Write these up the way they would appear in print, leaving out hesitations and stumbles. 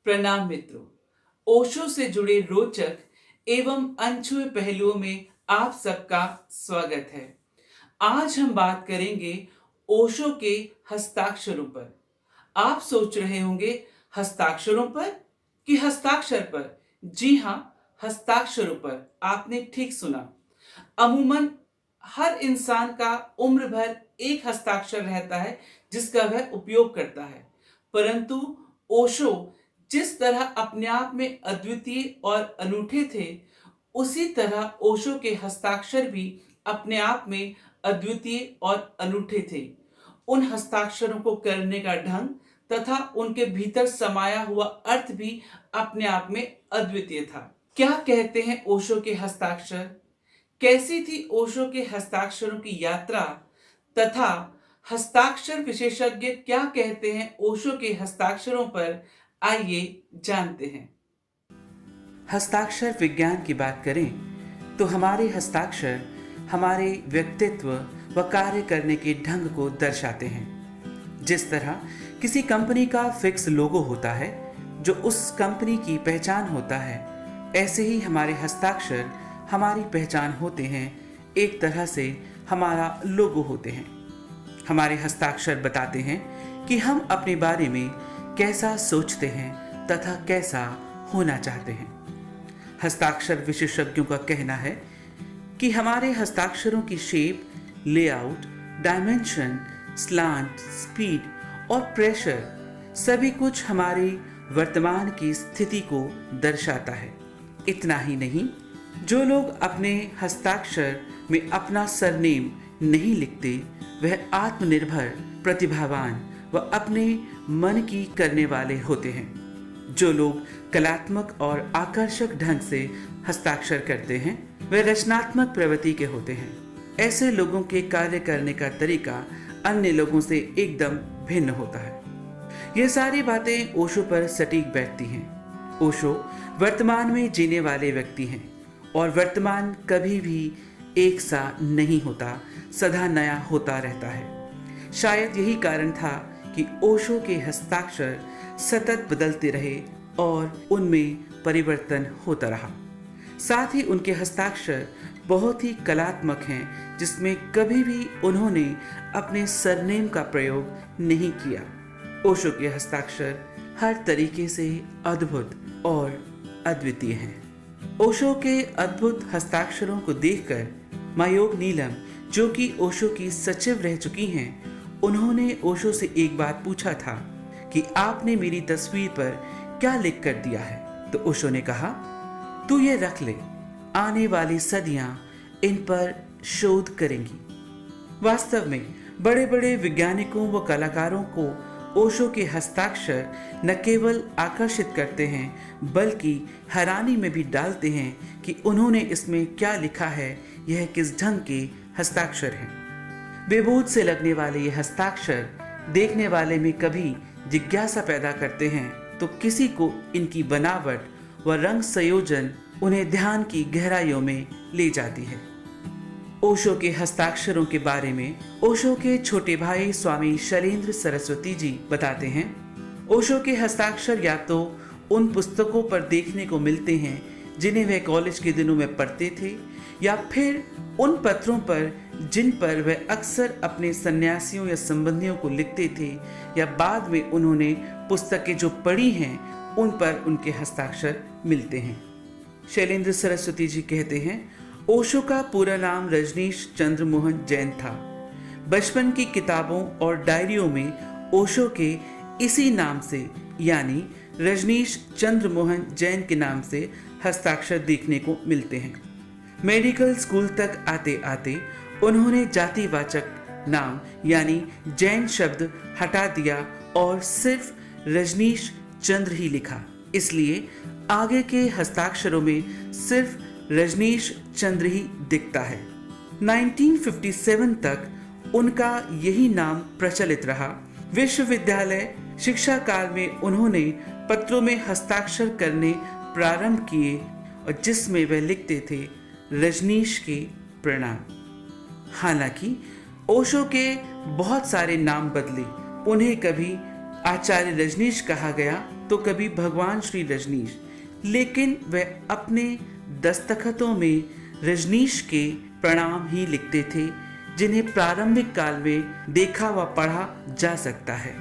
प्रणाम मित्रों। ओशो से जुड़े रोचक एवं अनछुए पहलुओं में आप सबका स्वागत है। आज हम बात करेंगे ओशो के हस्ताक्षरों पर। आप सोच रहे होंगे हस्ताक्षरों पर कि हस्ताक्षर पर? जी हाँ, हस्ताक्षरों पर आपने ठीक सुना। अमूमन हर इंसान का उम्र भर एक हस्ताक्षर रहता है जिसका वह उपयोग करता है, परंतु ओशो जिस तरह अपने आप में अद्वितीय और अनूठे थे, उसी तरह ओशो के हस्ताक्षर भी अपने आप में अद्वितीय और अनूठे थे। उन हस्ताक्षरों को करने का ढंग तथा उनके भीतर समाया हुआ अर्थ भी अपने आप में अद्वितीय था। क्या कहते हैं ओशो के हस्ताक्षर? कैसी थी ओशो के हस्ताक्षरों की यात्रा तथा हस्ताक्षर विशेषज्ञ क्या कहते हैं ओशो के हस्ताक्षरों पर? आइए जानते हैं। हस्ताक्षर विज्ञान की बात करें तो हमारे हस्ताक्षर हमारे व्यक्तित्व व कार्य करने के ढंग को दर्शाते हैं। जिस तरह किसी कंपनी का फिक्स लोगो होता है जो उस कंपनी की पहचान होता है, ऐसे ही हमारे हस्ताक्षर हमारी पहचान होते हैं। एक तरह से हमारा लोगो होते हैं। हमारे हस्ताक्षर बताते हैं कि हम अपने बारे में कैसा सोचते हैं तथा कैसा होना चाहते हैं। हस्ताक्षर विशेषज्ञों का कहना है कि हमारे हस्ताक्षरों की shape, layout, dimension, slant, speed और प्रेशर सभी कुछ हमारी वर्तमान की स्थिति को दर्शाता है। इतना ही नहीं, जो लोग अपने हस्ताक्षर में अपना सरनेम नहीं लिखते, वह आत्मनिर्भर, प्रतिभावान व अपने मन की करने वाले होते हैं। जो लोग कलात्मक और आकर्षक ढंग से हस्ताक्षर करते हैं, वे रचनात्मक प्रवृत्ति के होते हैं। ऐसे लोगों के कार्य करने का तरीका अन्य लोगों से एकदम भिन्न होता है। ये सारी बातें ओशो पर सटीक बैठती हैं। ओशो वर्तमान में जीने वाले व्यक्ति हैं और वर्तमान कभी भी एक सा नहीं होता, सदा नया होता रहता है। शायद यही कारण था कि ओशो के हस्ताक्षर सतत बदलते रहे और उनमें परिवर्तन होता रहा। साथ ही उनके हस्ताक्षर बहुत ही कलात्मक हैं, जिसमें कभी भी उन्होंने अपने सरनेम का प्रयोग नहीं किया। ओशो के हस्ताक्षर हर तरीके से अद्भुत और अद्वितीय हैं। ओशो के अद्भुत हस्ताक्षरों को देखकर मायोंग नीलम, जो कि ओशो की सचिव रह चुकी हैं, उन्होंने ओशो से एक बात पूछा था कि आपने मेरी तस्वीर पर क्या लिख कर दिया है? तो ओशो ने कहा, तू ये रख ले, आने वाली सदियां इन पर शोध करेंगी। वास्तव में बड़े बड़े वैज्ञानिकों व कलाकारों को ओशो के हस्ताक्षर न केवल आकर्षित करते हैं, बल्कि हैरानी में भी डालते हैं कि उन्होंने इसमें क्या लिखा है, यह किस ढंग के हस्ताक्षर हैं। बेबूझ से लगने वाले ये हस्ताक्षर देखने वाले में कभी जिज्ञासा पैदा करते हैं, तो किसी को इनकी बनावट व रंग संयोजन उन्हें ध्यान की गहराइयों में ले जाती है। ओशो के हस्ताक्षरों के बारे में ओशो के छोटे भाई स्वामी शैलेंद्र सरस्वती जी बताते हैं, ओशो के हस्ताक्षर या तो उन पुस्तकों पर देखने को मिलते हैं जिन्हें वह कॉलेज के दिनों में पढ़ते थे, या फिर उन पत्रों पर जिन पर वह अक्सर अपने सन्यासियों या संबंधियों को लिखते थे, या बाद में उन्होंने पुस्तकें जो पढ़ी हैं उन पर उनके हस्ताक्षर मिलते हैं। शैलेंद्र सरस्वती जी कहते हैं, ओशो का पूरा नाम रजनीश चंद्र मोहन जैन था। बचपन की किताबों और डायरियों में ओशो के इसी नाम से, यानी रजनीश चंद्र मोहन जैन के नाम से हस्ताक्षर देखने को मिलते हैं। मेडिकल स्कूल तक आते आते उन्होंने जातिवाचक नाम यानी जैन शब्द हटा दिया और सिर्फ रजनीश चंद्र ही लिखा। इसलिए आगे के हस्ताक्षरों में सिर्फ रजनीश चंद्र ही दिखता है। 1957 तक उनका यही नाम प्रचलित रहा। विश्वविद्यालय शिक्षा काल में उन्होंने पत्रों में हस्ताक्षर करने प्रारंभ किए, और जिसमें वह लिखते थे, रजनीश के प्रणाम। हालांकि ओशो के बहुत सारे नाम बदले, उन्हें कभी आचार्य रजनीश कहा गया तो कभी भगवान श्री रजनीश, लेकिन वह अपने दस्तखतों में रजनीश के प्रणाम ही लिखते थे, जिन्हें प्रारंभिक काल में देखा व पढ़ा जा सकता है।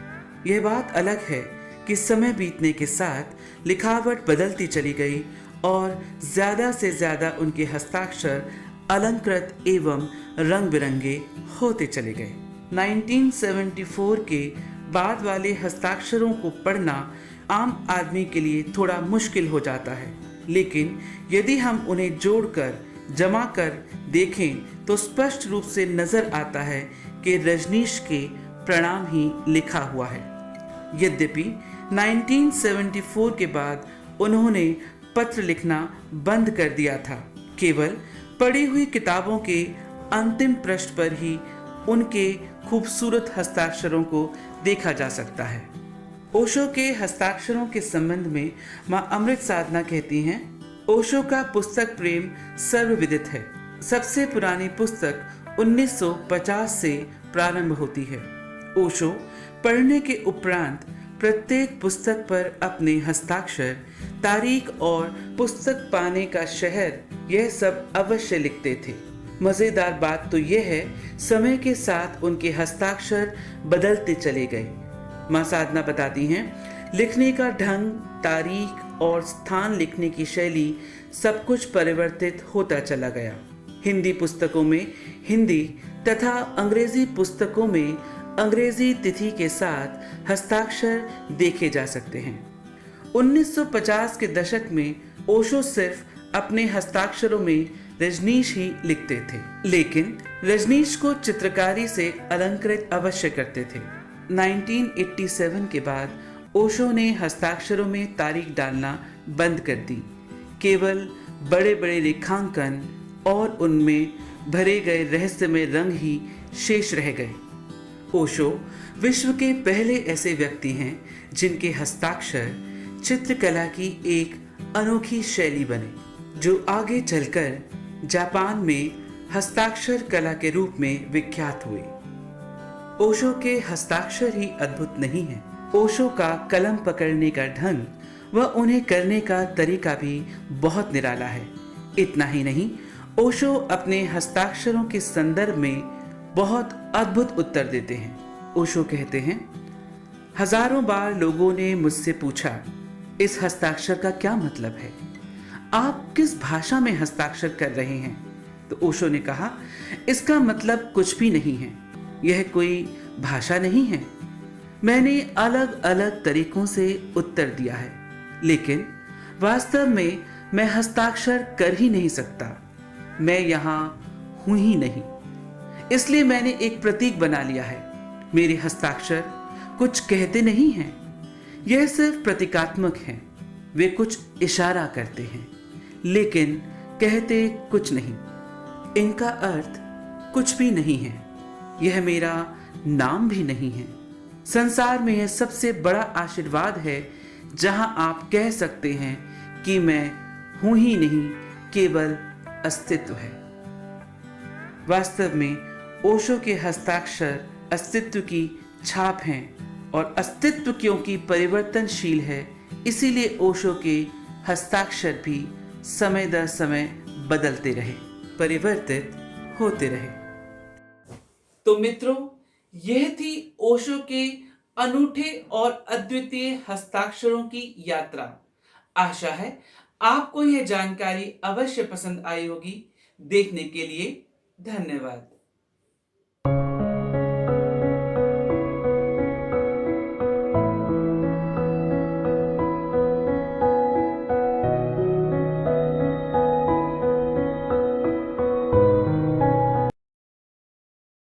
यह बात अलग है कि समय बीतने के साथ लिखावट बदलती चली गई और ज़्यादा से ज़्यादा उनके हस्ताक्षर अलंकृत एवं रंग बिरंगे होते चले गए। 1974 के बाद वाले हस्ताक्षरों को पढ़ना आम आदमी के लिए थोड़ा मुश्किल हो जाता है, लेकिन यदि हम उन्हें जोड़कर जमा कर देखें तो स्पष्ट रूप से नजर आता है कि रजनीश के प्रणाम ही लिखा हुआ है। यद्यपि 1974 के बाद उन्होंने पत्र लिखना बंद कर दिया था। केवल पढ़ी हुई किताबों के अंतिम पृष्ठ पर ही उनके खूबसूरत हस्ताक्षरों को देखा जा सकता है। ओशो के हस्ताक्षरों के संबंध में मां अमृत साधना कहती हैं, ओशो का पुस्तक प्रेम सर्वविदित है। सबसे पुरानी पुस्तक 1950 से प्रारंभ होती है। ओशो पढ़ने के उपरांत प्रत्येक पुस्तक पर अपने हस्ताक्षर, तारीख और पुस्तक पाने का शहर, यह सब अवश्य लिखते थे। मजेदार बात तो यह है, समय के साथ उनके हस्ताक्षर बदलते चले गए। मां साधना बताती हैं, लिखने का ढंग, तारीख और स्थान लिखने की शैली सब कुछ परिवर्तित होता चला गया। हिंदी पुस्तकों में हिंदी तथा अंग्रेजी पुस्तकों में अंग्रेजी तिथि के साथ हस्ताक्षर देखे जा सकते हैं। 1950 के दशक में ओशो सिर्फ अपने हस्ताक्षरों में रजनीश ही लिखते थे, लेकिन रजनीश को चित्रकारी से अलंकृत अवश्य करते थे। 1987 के बाद ओशो ने हस्ताक्षरों में तारीख डालना बंद कर दी। केवल बड़े बड़े रेखांकन और उनमें भरे गए रहस्यमय रंग ही शेष रह गए। ओशो विश्व के पहले ऐसे व्यक्ति हैं जिनके हस्ताक्षर चित्रकला की एक अनोखी शैली बने, जो आगे चलकर जापान में हस्ताक्षर कला के रूप में विख्यात हुए। ओशो के हस्ताक्षर ही अद्भुत नहीं है, ओशो का कलम पकड़ने का ढंग व उन्हें करने का तरीका भी बहुत निराला है। इतना ही नहीं, ओशो अपने हस्ताक्षरों के संदर्भ में बहुत अद्भुत उत्तर देते हैं। ओशो कहते हैं, हजारों बार लोगों ने मुझसे पूछा, इस हस्ताक्षर का क्या मतलब है? आप किस भाषा में हस्ताक्षर कर रहे हैं? तो ओशो ने कहा, इसका मतलब कुछ भी नहीं है, यह कोई भाषा नहीं है। मैंने अलग अलग तरीकों से उत्तर दिया है, लेकिन वास्तव में मैं हस्ताक्षर कर ही नहीं सकता। मैं यहाँ हूं ही नहीं, इसलिए मैंने एक प्रतीक बना लिया है। मेरे हस्ताक्षर कुछ कहते नहीं हैं, यह सिर्फ प्रतीकात्मक हैं। वे कुछ इशारा करते हैं, लेकिन कहते कुछ नहीं। इनका अर्थ कुछ भी नहीं है। यह मेरा नाम भी नहीं है। संसार में यह सबसे बड़ा आशीर्वाद है जहां आप कह सकते हैं कि मैं हूं ही नहीं, केवल अस्तित्व है। वास्तव में ओशो के हस्ताक्षर अस्तित्व की छाप हैं, और अस्तित्व क्योंकि परिवर्तनशील है, इसीलिए ओशो के हस्ताक्षर भी समय दर समय बदलते रहे, परिवर्तित होते रहे। तो मित्रों, यह थी ओशो के अनूठे और अद्वितीय हस्ताक्षरों की यात्रा। आशा है आपको यह जानकारी अवश्य पसंद आई होगी। देखने के लिए धन्यवाद।